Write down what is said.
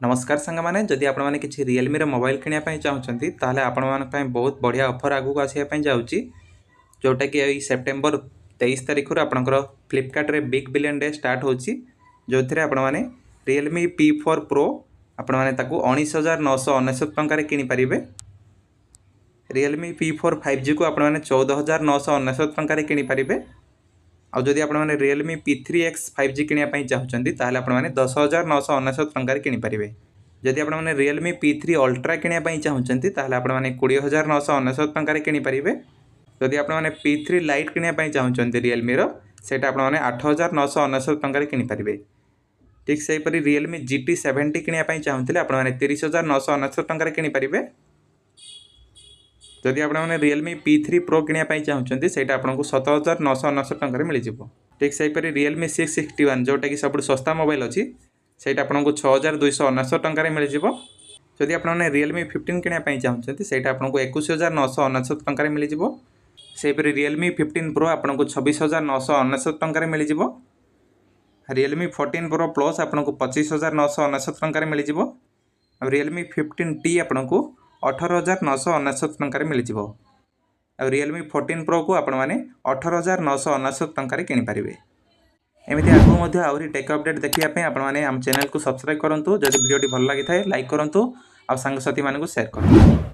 नमस्कार सांग मैंने जदि आपण मैंने किसी रियलमी मोबाइल किनापी चाहते ताहले आपण माने बहुत बढ़िया ऑफर आगू आसापी जाऊँगी जोटा कि यही सेप्टेम्बर 23 तारीख आपंकर फ्लिपकार्ट रे बिग बिलियन डे स्टार्ट हो जो थे आपण मैंने रियलमी P4 Pro आपण मैंने 19,999 टंकार किनीपारे। रियलमी P4 5G को आपण मैंने 14,999 टंकार किनीपारे। आउ जदि आपण मैंने रियलमी P3X 5G किनापी चाहते ताहले आपण मैंने 10,999 टंकार किनीपारे। जदि आपण मैंने रियलमी P3 Ultra किनापी चाहते ताहले आपण मैंने 20,999 टंकार किनीपारे। जदि आपण मैंने P3 Lite किनापी चाहते रियलमी सेटा आपण मैंने 8,999 टंकार किनीपारे। ठीक से हीपरि रियलमी GT 70 किनापी चाहते आपण मैंने 30,999 टंकार किनीपारे। जदि आप रियलमी P3 Pro किनापी चाहते सेटा आपको 7,999 टंकार मिल जाए। ठीक से हीपरि रियलमी 661 जोटा कि सब सस्ता मोबाइल अच्छी से आपको 6,299 टंकार मिल जाए। जदि आप रियलमी 15 किनापी चाहते सेटा आपको 21,999 टंकार मिल जाए। सेहीपरि रियलमी 15 Pro आपको 26,999 टंकार मिल जाए। रियलमी 14 Pro Plus आपको 25,999 टंकार मिल जाए। रियलमी 15T आपको 18,999 टंकार मिल जाए। रियलमी 14 Pro को आपण मैंने 18,999 टंकार किनीपारे। एमती आगे आहरी टेक अपडेट देखापी आपने आम चैनल को सब्सक्राइब करूँ। जब वीडियो भल लगी था लाइक करूँ और सांगसाथी मानक शेयर करूँ।